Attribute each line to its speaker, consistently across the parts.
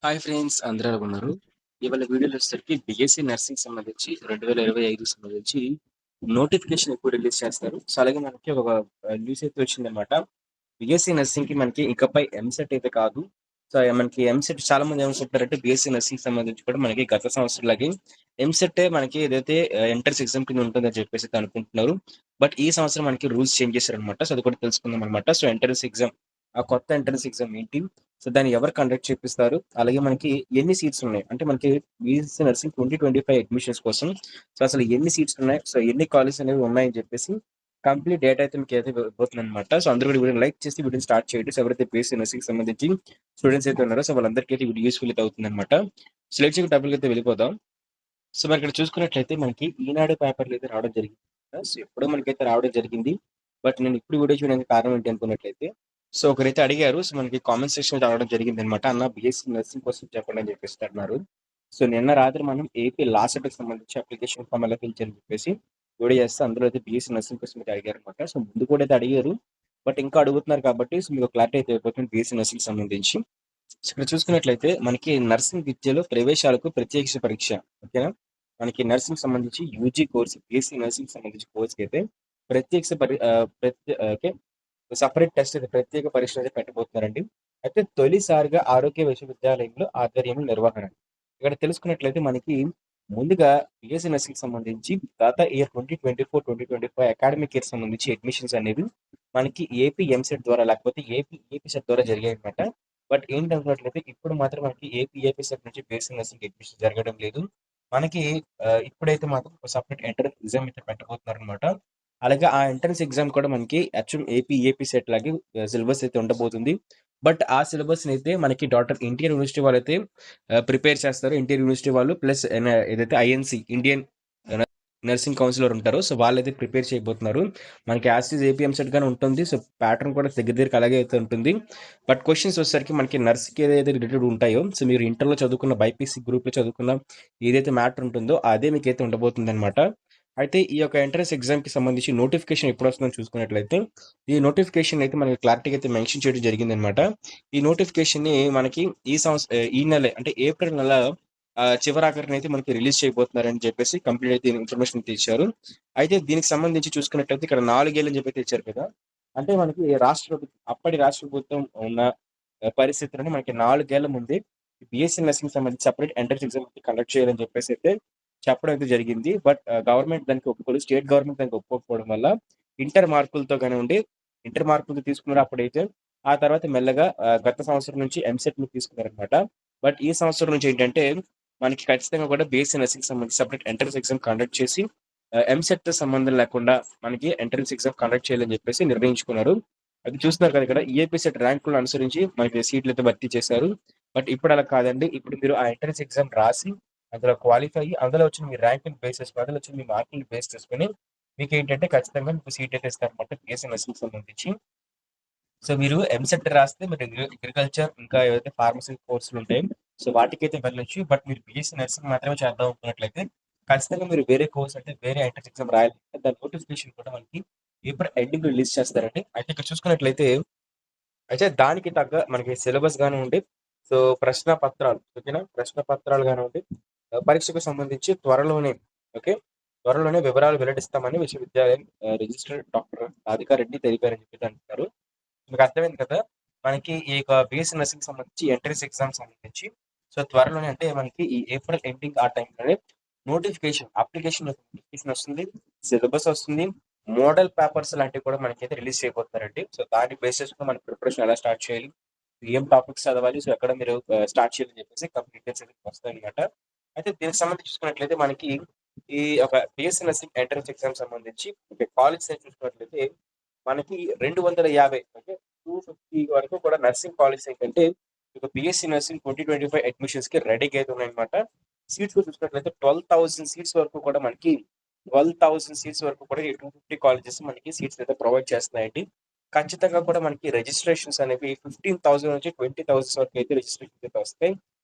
Speaker 1: Hi friends, అందరూ ఎలా ఉన్నారు? ఇవాళ వీడియోలో వచ్చేసరికి బీఎస్సీ నర్సింగ్ సంబంధించి 2025 సంబంధించి నోటిఫికేషన్ ఎప్పుడు రిలీజ్ చేస్తారు. సో అలాగే మనకి ఒక న్యూస్ అయితే వచ్చిందనమాట. బీఎస్సీ నర్సింగ్ కి మనకి ఇకపై ఎంసెట్ అయితే కాదు. సో మనకి ఎంసెట్ చాలా మంది ఏమనుకుంటారంటే బీఎస్సీ నర్సింగ్ సంబంధించి కూడా మనకి గత సంవత్సరంలాగే ఎంసెట్ మనకి ఏదైతే ఎంట్రన్స్ ఎగ్జామ్ కింద ఉంటుందని చెప్పేసి అయితే అనుకుంటున్నారు. బట్ ఈ సంవత్సరం మనకి రూల్స్ చేంజ్ చేశారనమాట. సో అది కూడా తెలుసుకుందాం అనమాట. సో ఎంట్రన్స్ ఎగ్జామ్, ఆ కొత్త ఎంట్రన్స్ ఎగ్జామ్ ఏంటి, సో దాన్ని ఎవరు కండక్ట్ చేపిస్తారు, అలాగే మనకి ఎన్ని సీట్స్ ఉన్నాయి, అంటే మనకి బీఎస్సీ నర్సింగ్ 2025 అడ్మిషన్స్ కోసం సో అసలు ఎన్ని సీట్స్ ఉన్నాయి, సో ఎన్ని కాలేజెస్ అనేవి ఉన్నాయని చెప్పేసి కంప్లీట్ డేటా అయితే మీకు అయితే పోతుంది అనమాట. సో అందరూ కూడా వీడియో లైక్ చేసి వీడియో స్టార్ట్ చేయండి. సో ఎవరైతే బీఎస్సీ నర్సింగ్ సంబంధించి స్టూడెంట్స్ అయితే ఉన్నారో సో వాళ్ళందరికీ అయితే వీడియో యూస్ఫుల్ అయితే అవుతుంది అనమాట. సో లెట్స్ టాపిక్ అయితే వెళ్ళిపోదాం. సో మరి ఇక్కడ చూసుకున్నట్లయితే మనకి ఈనాడు పేపర్లు అయితే రావడం జరిగింది. సో ఎప్పుడో మనకైతే రావడం జరిగింది. బట్ నేను ఇప్పుడు వీడియో చూడడానికి కారణం ఏంటి అనుకున్నట్లయితే, సో ఒకరైతే అడిగారు. సో మనకి కామెంట్ సెక్షన్ రావడం జరిగింది అనమాట. అన్న బీఎస్సీ నర్సింగ్ కోసం చెప్పండి అని చెప్పేసి అన్నారు. సో నిన్న రాత్రి మనం ఏపీ లా సెట్కి సంబంధించి అప్లికేషన్ ఫామ్ ఎలా ఫిల్ చేయాలని చెప్పేసి వీడియో చేస్తే అందులో అయితే బీఎస్సీ నర్సింగ్ కోసం అయితే అడిగారు అనమాట. సో ముందు కూడా అయితే అడిగారు, బట్ ఇంకా అడుగుతున్నారు కాబట్టి సో మీకు క్లారిటీ అయితే అయిపోతుంది బీఎస్సీ నర్సింగ్ సంబంధించి. సో ఇక్కడ చూసుకున్నట్లయితే మనకి నర్సింగ్ విద్యలో ప్రవేశాలకు ప్రత్యక్ష పరీక్ష, ఓకేనా. మనకి నర్సింగ్ సంబంధించి యూజీ కోర్స్, బీఎస్సీ నర్సింగ్ సంబంధించి కోర్స్కి అయితే ప్రత్యక్ష పరి ఓకే, సపరేట్ టెస్ట్ అయితే ప్రత్యేక పరీక్ష అయితే పెట్టబోతున్నారండి. అయితే తొలిసారిగా ఆరోగ్య విశ్వవిద్యాలయంలో ఆధ్వర్యంలో నిర్వహణ. ఇక్కడ తెలుసుకున్నట్లయితే మనకి ముందుగా బీఎస్సీ నర్సింగ్ సంబంధించి గత ఇయర్ 2024-2025 అకాడమిక్ ఇయర్ సంబంధించి అడ్మిషన్స్ అనేవి మనకి ఏపీ ఎంసెట్ ద్వారా లేకపోతే ఏపీ సెట్ ద్వారా జరిగాయి అనమాట. బట్ ఏంటనుకున్నట్లయితే ఇప్పుడు మాత్రం మనకి ఏపీ సెట్ నుంచి బీఎస్సీ నర్సింగ్ అడ్మిషన్ జరగడం లేదు. మనకి ఇప్పుడైతే మాత్రం సపరేట్ ఎంట్రన్స్ ఎగ్జామ్ అయితే పెట్టబోతున్నారు అనమాట. అలాగే ఆ ఎంట్రన్స్ ఎగ్జామ్ కూడా మనకి యాక్చువల్ ఏపీ సెట్ లాగే సిలబస్ అయితే ఉండబోతుంది. బట్ ఆ సిలబస్ అయితే మనకి డాక్టర్ ఎన్టీఆర్ యూనివర్సిటీ వాళ్ళు అయితే ప్రిపేర్ చేస్తారు. ఎన్టీఆర్ యూనివర్సిటీ వాళ్ళు ప్లస్ ఏదైతే ఐఎన్సి ఇండియన్ నర్సింగ్ కౌన్సిలర్ ఉంటారు. సో వాళ్ళైతే ప్రిపేర్ చేయబోతున్నారు. మనకి యాసిస్ ఏపీఎం సెట్ గానే ఉంటుంది. సో ప్యాటర్న్ కూడా దగ్గర అలాగే అయితే ఉంటుంది. బట్ క్వశ్చన్స్ వచ్చేసరికి మనకి నర్స్కి ఏదైతే రిలేటెడ్ ఉంటాయో, సో మీరు ఇంటర్లో చదువుకున్న బైపీసీ గ్రూప్లో చదువుకున్న ఏదైతే మ్యాటర్ ఉంటుందో అదే మీకు అయితే ఉండబోతుంది అనమాట. అయితే ఈ యొక్క ఎంట్రన్స్ ఎగ్జామ్కి సంబంధించి నోటిఫికేషన్ ఎప్పుడు వస్తుందని చూసుకున్నట్లయితే, ఈ నోటిఫికేషన్ అయితే మనకి క్లారిటీగా అయితే మెన్షన్ చేయడం జరిగింది అనమాట. ఈ నోటిఫికేషన్ ని మనకి ఈ నెల అంటే ఏప్రిల్ నెల చివరాఖరిని అయితే మనకి రిలీజ్ చేయబోతున్నారని చెప్పేసి కంప్లీట్ అయితే ఇన్ఫర్మేషన్ అయితే ఇచ్చారు. అయితే దీనికి సంబంధించి చూసుకున్నట్లయితే ఇక్కడ 4 ఏళ్ళు అని చెప్పి అయితే ఇచ్చారు కదా. అంటే మనకి అప్పటి రాష్ట్ర ప్రభుత్వం ఉన్న పరిస్థితులను మనకి 4 ఏళ్ల ముందే బీఎస్సీ నర్సింగ్ సంబంధించి సపరేట్ ఎంట్రన్స్ ఎగ్జామ్ కండక్ట్ చేయాలని చెప్పేసి అయితే చెప్పడం అయితే జరిగింది. బట్ గవర్నమెంట్ దానికి ఒప్పుకోలేదు. స్టేట్ గవర్నమెంట్ దానికి ఒప్పుకోకపోవడం వల్ల ఇంటర్ మార్కులతో కానివ్వండి, ఇంటర్ మార్కులతో తీసుకున్నారు అప్పుడైతే. ఆ తర్వాత మెల్లగా గత సంవత్సరం నుంచి ఎంసెట్ ని తీసుకున్నారనమాట. బట్ ఈ సంవత్సరం నుంచి ఏంటంటే మనకి ఖచ్చితంగా కూడా బీఎస్సీ నర్సింగ్ సంబంధించి సపరేట్ ఎంట్రన్స్ ఎగ్జామ్ కండక్ట్ చేసి ఎంసెట్ సంబంధం లేకుండా మనకి ఎంట్రన్స్ ఎగ్జామ్ కండక్ట్ చేయాలని చెప్పేసి నిర్ణయించుకున్నారు. అది చూస్తున్నారు కదా, ఇక్కడ ఈఏపీ సెట్ ర్యాంకులను అనుసరించి మనకి సీట్లు అయితే భర్తీ చేశారు. బట్ ఇప్పుడు అలా కాదండి. ఇప్పుడు మీరు ఆ ఎంట్రన్స్ ఎగ్జామ్ రాసి అందులో క్వాలిఫై అయ్యి అందులో వచ్చిన మీ ర్యాంకుని బేస్ చేసుకుని, అందులో వచ్చిన మీ మార్కులు బేస్ చేసుకుని మీకు ఏంటంటే ఖచ్చితంగా మీకు సీట్ అయితే ఇస్తారనమాట బీఎస్సీ నర్సింగ్ సంబంధించి. సో మీరు ఎంసెట్ రాస్తే మీరు అగ్రికల్చర్ ఇంకా ఏవైతే ఫార్మసీ కోర్సులు ఉంటాయి సో వాటికైతే వెళ్ళొచ్చు. బట్ మీరు బీఎస్సీ నర్సింగ్ మాత్రమే చేద్దాం అనుకున్నట్లయితే ఖచ్చితంగా మీరు వేరే కోర్స్ అంటే వేరే ఎంట్రన్స్ ఎగ్జామ్ రాయాలి. దాని నోటిఫికేషన్ కూడా మనకి ఏప్రిల్ ఎండింగ్ రిలీజ్ చేస్తారండి. అయితే ఇక్కడ చూసుకున్నట్లయితే అయితే దానికి తగ్గ మనకి సిలబస్ కానివ్వండి, సో ప్రశ్న పత్రాలు, ఓకేనా, ప్రశ్న పత్రాలు కానివ్వండి, పరీక్షకు సంబంధించి త్వరలోనే వివరాలు వెల్లడిస్తామని విశ్వవిద్యాలయం రిజిస్టర్ డాక్టర్ రాధికా రెడ్డి తెలిపారని చెప్పి అంటున్నారు. మీకు అర్థమైంది కదా. మనకి ఈ యొక్క బీఎస్సీ నర్సింగ్ సంబంధించి ఎంట్రన్స్ ఎగ్జామ్ సంబంధించి సో త్వరలోనే అంటే మనకి ఈ ఏప్రిల్ ఎండింగ్ ఆ టైంలోనే అప్లికేషన్ నోటిఫికేషన్ వస్తుంది, సిలబస్ వస్తుంది, మోడల్ పేపర్స్ లాంటివి కూడా మనకైతే రిలీజ్ చేయబోతున్నారండి. సో దాని బేసిస్ లో మన ప్రిపరేషన్ ఎలా స్టార్ట్ చేయాలి, ఏం టాపిక్స్ చదవాలి, సో ఎక్కడ మీరు స్టార్ట్ చేయాలని చెప్పేసి కంప్లీట్ డీటెయిల్స్ అయితే వస్తాయి అనమాట. అయితే దీనికి సంబంధించి చూసుకున్నట్లయితే మనకి ఈ ఒక బిఎస్సీ నర్సింగ్ ఎంట్రన్స్ ఎగ్జామ్ సంబంధించి కాలేజ్ సైడ్ చూసుకున్నట్లయితే మనకి 250, ఓకే, 250 వరకు కూడా నర్సింగ్ కాలేజ్ ఏంటంటే ఇక బిఎస్సీ నర్సింగ్ 2025 అడ్మిషన్స్ కి రెడీగా అయితే ఉన్నాయన్నమాట. సీట్స్ చూసుకున్నట్లయితే 12,000 సీట్స్ వరకు కూడా మనకి 12,000 సీట్స్ వరకు కూడా ఈ 250 కాలేజెస్ మనకి సీట్స్ అయితే ప్రొవైడ్ చేస్తున్నాయండి. ఖచ్చితంగా కూడా మనకి రిజిస్ట్రేషన్స్ అనేవి 15,000 నుంచి 20,000 వరకు అయితే రిజిస్ట్రేషన్స్ అయితే వస్తాయి.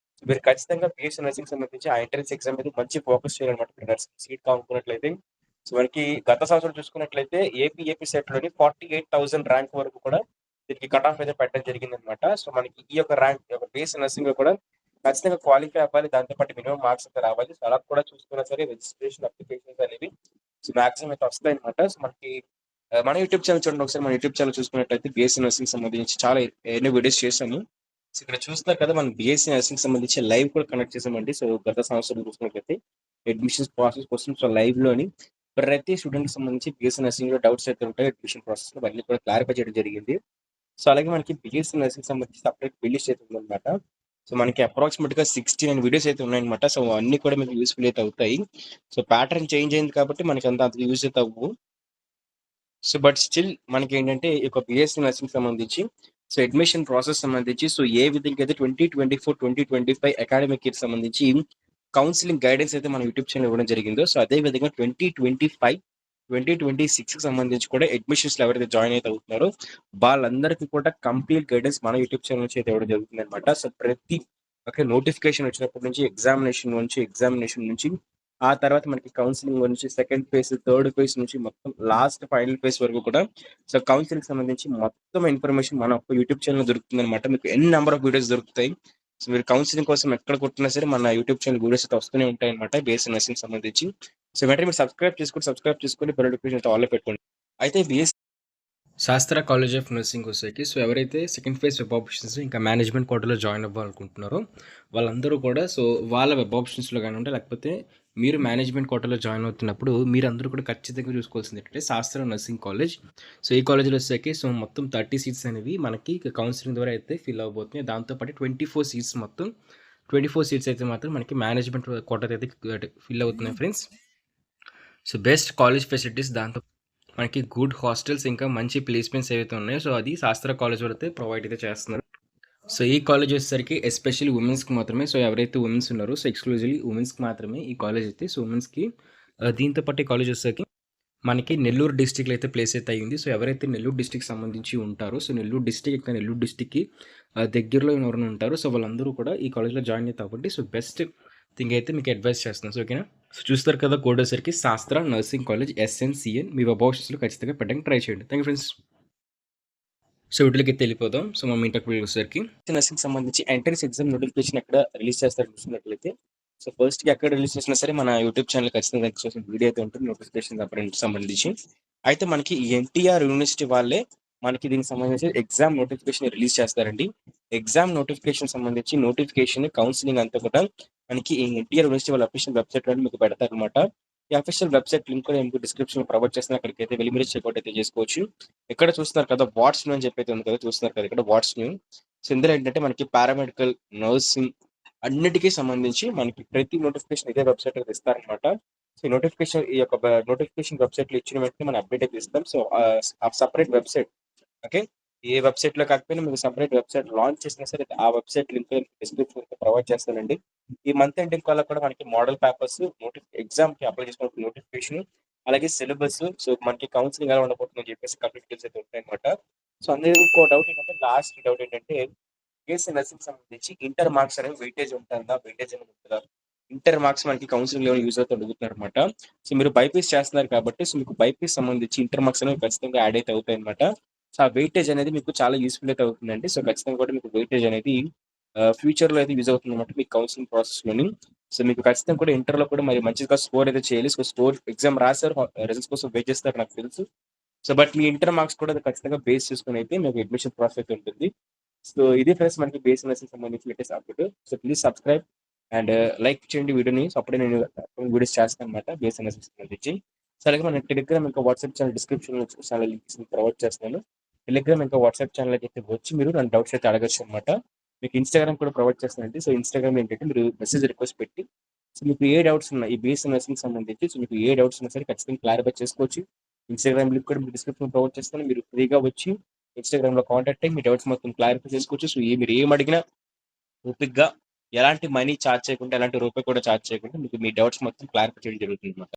Speaker 1: మీరు ఖచ్చితంగా బిఎస్సీ నర్సింగ్ సంబంధించి ఆ ఎంట్రన్స్ ఎగ్జామ్ మీద మంచి ఫోకస్ చేయాలన్నమాట. మీరు నర్సింగ్ సీట్ కావాలనుకున్నట్లయితే సో మనకి గత సంవత్సరం చూసుకున్నట్లయితే ఏపీ సెట్ లోని 48,000 ర్యాంక్ వరకు కూడా దీనికి కట్ ఆఫ్ అయితే పెట్టడం జరిగింది అనమాట. సో మనకి ఈ యొక్క ర్యాంక్ బీఎస్సీ నర్సింగ్ లో కూడా ఖచ్చితంగా క్వాలిఫై అవ్వాలి. దాంతో పాటు మినిమం మార్క్స్ అయితే రావాలి. సో, అలా కూడా చూసుకున్నా సరే రిజిస్ట్రేషన్ అప్లికేషన్స్ అనేవి సో, మాక్సిమం అయితే వస్తాయన్నమాట. సో, మనకి మన యూట్యూబ్ ఛానెల్ చూడండి ఒకసారి. మన యూట్యూబ్ ఛానెల్ చూసుకున్నట్టయితే బీఎస్సీ నర్సింగ్‌కి సంబంధించి చాలా ఎన్నో వీడియోస్ చేశాము. సో, ఇక్కడ చూస్తున్నారు కదా! మనం బీఎస్సీ నర్సింగ్‌కి సంబంధించి లైవ్ కూడా కండక్ట్ చేసామండి. సో, గత సంవత్సరం చూసుకున్నట్లయితే అడ్మిషన్స్ ప్రాసెస్ కోసం సో, లైవ్‌లోని ప్రతి స్టూడెంట్‌కి సంబంధించి బీఎస్సీ నర్సింగ్‌లో డౌట్స్ అయితే ఉంటాయి. అడ్మిషన్ ప్రాసెస్‌లో అవన్నీ కూడా క్లారిఫై చేయడం జరిగింది. సో, అలాగే మనకి బీఎస్సీ నర్సింగ్‌కి సంబంధించి సెపరేట్ ప్లేలిస్ట్ అయితే ఉందన్నమాట. సో, మనకి అప్రాక్సిమేట్‌గా 69 వీడియోస్ అయితే ఉన్నాయన్నమాట. సో, అన్నీ కూడా మీకు యూజ్‌ఫుల్ అయితే అవుతాయి. సో, ప్యాటర్న్ చేంజ్ అయింది కాబట్టి మనకి అంత యూజ్ అయితే అవ్వవు. సో, బట్ స్టిల్ మనకేంటంటే ఈ యొక్క బీఎస్సీ నర్సింగ్‌కి సంబంధించి సో, అడ్మిషన్ ప్రాసెస్ సంబంధించి సో, ఏ విధంగా అయితే 2024, 2025 అకాడమిక్ ఇయర్‌కి సంబంధించి కౌన్సెలింగ్ గైడెన్స్ అయితే మన యూట్యూబ్ ఛానెల్ ఇవ్వడం జరిగిందో సో, అదే విధంగా 2025, 2026కి సంబంధించి కూడా అడ్మిషన్స్‌లో ఎవరైతే జాయిన్ అయితే అవుతున్నారో వాళ్ళందరికీ కూడా కంప్లీట్ గైడెన్స్ మన యూట్యూబ్ ఛానెల్ నుంచి అయితే ఇవ్వడం జరుగుతుందన్నమాట. సో, ప్రతి ఒక్క నోటిఫికేషన్ వచ్చినప్పటి నుంచి ఎగ్జామినేషన్ నుంచి ఆ తర్వాత మనకి కౌన్సెలింగ్ నుంచి సెకండ్ ఫేజ్, థర్డ్ ఫేజ్ నుంచి మొత్తం లాస్ట్ ఫైనల్ ఫేజ్ వరకు కూడా సో, కౌన్సెలింగ్‌కి సంబంధించి మొత్తం ఇన్ఫర్మేషన్ మన యొక్క యూట్యూబ్ ఛానెల్‌లో దొరుకుతుందన్నమాట. మీకు ఎన్ నంబర్ ఆఫ్ వీడియోస్ దొరుకుతాయి. సో, మీరు కౌన్సెలింగ్ కోసం ఎక్కడ కొట్టినా సరే మన యూట్యూబ్ ఛానెల్ వీడియోస్ అయితే వస్తూనే ఉంటాయన్నమాట బీఎస్సీ నర్సింగ్‌కి సంబంధించి. సో, వెంటనే మీరు సబ్స్క్రైబ్ చేసుకొని బెల్ నోటిఫికేషన్ అయితే ఆల్‌లో పెట్టుకోండి. అయితే శాస్త్ర కాలేజ్ ఆఫ్ నర్సింగ్ వచ్చేకి సో ఎవరైతే సెకండ్ ఫేజ్ వెబ్ ఆప్షన్స్ ఇంకా మేనేజ్మెంట్ కోటాలో జాయిన్ అవ్వాలనుకుంటున్నారో వాళ్ళందరూ కూడా సో వాళ్ళ వెబ్ ఆప్షన్స్లో కానివ్వండి లేకపోతే మీరు మేనేజ్మెంట్ కోటాలో జాయిన్ అవుతున్నప్పుడు మీరందరూ కూడా ఖచ్చితంగా చూసుకోవాల్సింది ఏంటంటే శాస్త్ర నర్సింగ్ కాలేజ్. సో ఈ కాలేజ్లో వచ్చేకి సో మొత్తం 30 సీట్స్ అనేవి మనకి కౌన్సిలింగ్ ద్వారా అయితే ఫిల్ అవబోతున్నాయి. దాంతోపాటు 24 సీట్స్ మొత్తం 24 సీట్స్ అయితే మాత్రం మనకి మేనేజ్మెంట్ కోటా అయితే ఫిల్ అవుతున్నాయి friends. So best college facilities దాంతో మనకి గుడ్ హాస్టల్స్ ఇంకా మంచి ప్లేస్మెంట్స్ ఏవైతే ఉన్నాయో సో అది శాస్త్ర కాలేజ్ అయితే ప్రొవైడ్ అయితే చేస్తున్నారు. సో ఈ కాలేజ్ వచ్చేసరికి ఎస్పెషల్లీ ఉమెన్స్కి మాత్రమే. సో ఎవరైతే ఉమెన్స్ ఉన్నారో సో ఎక్స్క్లూజివ్లీ ఉమెన్స్కి మాత్రమే ఈ కాలేజ్ అయితే. సో ఉమెన్స్కి దీంతో పాటు ఈ కాలేజ్ వచ్చేసరికి మనకి నెల్లూరు డిస్టిక్లో అయితే ప్లేస్ అయితే అయ్యింది. సో ఎవరైతే నెల్లూరు డిస్టిక్ సంబంధించి ఉంటారో సో నెల్లూరు డిస్టిక్ ఇంకా నెల్లూరు డిస్టిక్కి దగ్గరలో ఎవరైనా ఉంటారో సో వాళ్ళందరూ కూడా ఈ కాలేజ్లో జాయిన్ అవుతారు కాబట్టి సో బెస్ట్ థింగ్ అయితే మీకు అడ్వైస్ చేస్తున్నాను. సో ఓకేనా. సో చూస్తారు కదా కోడ్ వచ్చేసరికి శాస్త్ర నర్సింగ్ కాలేజ్ SNCN మీ వెబ్ ఆప్షన్స్లో ఖచ్చితంగా పెట్టడానికి ట్రై చేయండి. Thank you friends. సో వీటికి వెళ్ళిపోదాం. సో మా ఇంటర్కి వచ్చేసరికి నర్సింగ్ సంబంధించి ఎంట్రన్స్ ఎగ్జామ్ నోటిఫికేషన్ ఎక్కడ రిలీజ్ చేస్తారు చూసినట్లయితే సో ఫస్ట్‌కి ఎక్కడ రిలీజ్ చేసినా సరే మన యూట్యూబ్ ఛానల్ ఖచ్చితంగా వీడియో అయితే ఉంటుంది నోటిఫికేషన్ సంబంధించి. అయితే మనకి ఎన్టీఆర్ యూనివర్సిటీ వాళ్ళే మనకి దీనికి సంబంధించి ఎగ్జామ్ నోటిఫికేషన్ రిలీజ్ చేస్తారండి. ఎగ్జామ్ నోటిఫికేషన్ సంబంధించి నోటిఫికేషన్ కౌన్సిలింగ్ అంతా కూడా మనకి ఎన్టీఆర్ యూనివర్సిటీ వాళ్ళ అఫీషియల్ వెబ్సైట్‌లో మీకు పెడతారనమాట. ఈ అఫీషియల్ వెబ్సైట్ లింక్ కూడా మీకు డిస్క్రిప్షన్‌లో ప్రొవైడ్ చేస్తాను. అక్కడికైతే వెళ్లి మీరు చెక్‌ఔట్ అయితే చేసుకోవచ్చు. ఇక్కడ చూస్తున్నారు కదా వాట్స్ న్యూ అని చెప్పి అయితే ఉంది కదా చూస్తున్నారు కదా ఇక్కడ వాట్స్ న్యూ. సో ఇందులో ఏంటంటే మనకి పారామెడికల్, నర్సింగ్ అన్నిటికీ సంబంధించి మనకి ప్రతి నోటిఫికేషన్ ఇదే వెబ్సైట్ అయితే ఇస్తారనమాట. సో ఈ యొక్క నోటిఫికేషన్ వెబ్సైట్ లో ఇచ్చిన వెంటనే మనం అప్డేట్ అయితే ఇస్తాం. సో ఆ సపరేట్ వెబ్సైట్ ఓకే ఏ వెబ్సైట్ లో కాకపోయినా మీకు సపరేట్ వెబ్సైట్ లాంచ్ చేసినా సరే ఆ వెబ్సైట్ లింక్ డిస్క్రిప్షన్ ప్రొవైడ్ చేస్తానండి. ఈ మంత్ ఎండింగ్ కల్లా కూడా మనకి మోడల్ పేపర్స్ ఎగ్జామ్ కి అప్లై చేసుకున్న నోటిఫికేషన్ అలాగే సిలబస్ సో మనకి కౌన్సిలింగ్ ఎలా ఉండబోతుందని చెప్పేసి కంప్లీట్ డీటెయిల్స్ అయితే ఉంటాయి అనమాట. సో అందులో ఇంకో డౌట్ ఏంటంటే లాస్ట్ డౌట్ ఏంటంటే బీఎస్సీ నర్సింగ్ సంబంధించి ఇంటర్ మార్క్స్ అనేవి వెయిటేజ్ ఉంటుందా వెయిటేజ్ అనేది ఉంటుందా ఇంటర్ మార్క్స్ మనకి కౌన్సిలింగ్ లో యూజ్ అవుతూ అడుగుతున్నారు అనమాట. సో మీరు బైపీస్ చేస్తున్నారు కాబట్టి సో మీకు బైపీస్ సంబంధించి ఇంటర్ మార్క్స్ అనేవి ఖచ్చితంగా యాడ్ అయితే అవుతాయి అనమాట. సో ఆ వెయిటేజ్ అనేది మీకు చాలా యూస్ఫుల్ అయితే అవుతుందండి. సో ఖచ్చితంగా కూడా మీకు వెయిటేజ్ అనేది ఫ్యూచర్ లో అయితే యూజ్ అవుతుంది అనమాట మీకు కౌన్సిలింగ్ ప్రాసెస్ లోని. సో మీకు ఖచ్చితంగా కూడా ఇంటర్ లో కూడా మరి మంచిగా స్కోర్ అయితే చేయాలి. సో స్కోర్ ఎగ్జామ్ రాశారు రిజల్ట్స్ కోసం వెయిట్ చేస్తారు నాకు తెలుసు. So but me inter marks కూడా ఖచ్చితంగా బేస్ చేసుకుని అయితే మీకు అడ్మిషన్ ప్రాసెస్ అయితే ఉంటుంది. సో ఇది ఫ్రెండ్స్ మనకి బేస్ నర్సింగ్ సంబంధించి latest update. So please subscribe and like చేయండి వీడియోని. సో అప్పుడే నేను వీడియోస్ చేస్తాను అనమాట బేస్ నర్సింగ్ సంబంధించి. సో అలాగే మన టెలిగ్రామ్ ఇంకా వాట్సాప్ ఛానల్ డిస్క్రిప్షన్ లో చాలా లింక్స్ ప్రొవైడ్ చేస్తున్నాను. టెలిగ్రామ్ ఇంకా వాట్సాప్ ఛానల్ అయితే వచ్చి మీరు నన్ను డౌట్స్ అయితే అడగచ్చు అనమాట. మీకు ఇన్స్టాగ్రామ్ కూడా ప్రొవైడ్ చేస్తానండి. సో ఇన్స్టాగ్రామ్ ఏంటంటే మీరు మెసేజ్ రిక్వెస్ట్ పెట్టి సో మీకు ఏ డౌట్స్ ఉన్నా ఈ బేస్ నర్సింగ్ సంబంధించి సో మీకు ఏ డౌట్స్ ఉన్నా సరే ఖచ్చితంగా క్లారిఫై చేసుకోవచ్చు. ఇన్స్టాగ్రామ్ లింక్ కూడా మీకు డిస్క్రిప్షన్ ప్రొవైడ్ చేస్తాను. మీరు ఫ్రీగా వచ్చి ఇన్స్టాగ్రామ్ లో కాంటాక్ట్ అయ్యి మీ డౌట్స్ మొత్తం క్లారిఫై చేసుకోవచ్చు. సో మీరు ఏం అడిగినా ఓపిక్గా ఎలాంటి మనీ ఛార్జ్ చేయకుండా ఎలాంటి రూపాయి కూడా ఛార్జ్ చేయకుండా మీకు మీ డౌట్స్ మొత్తం క్లారిఫై చేయడం జరుగుతుంది.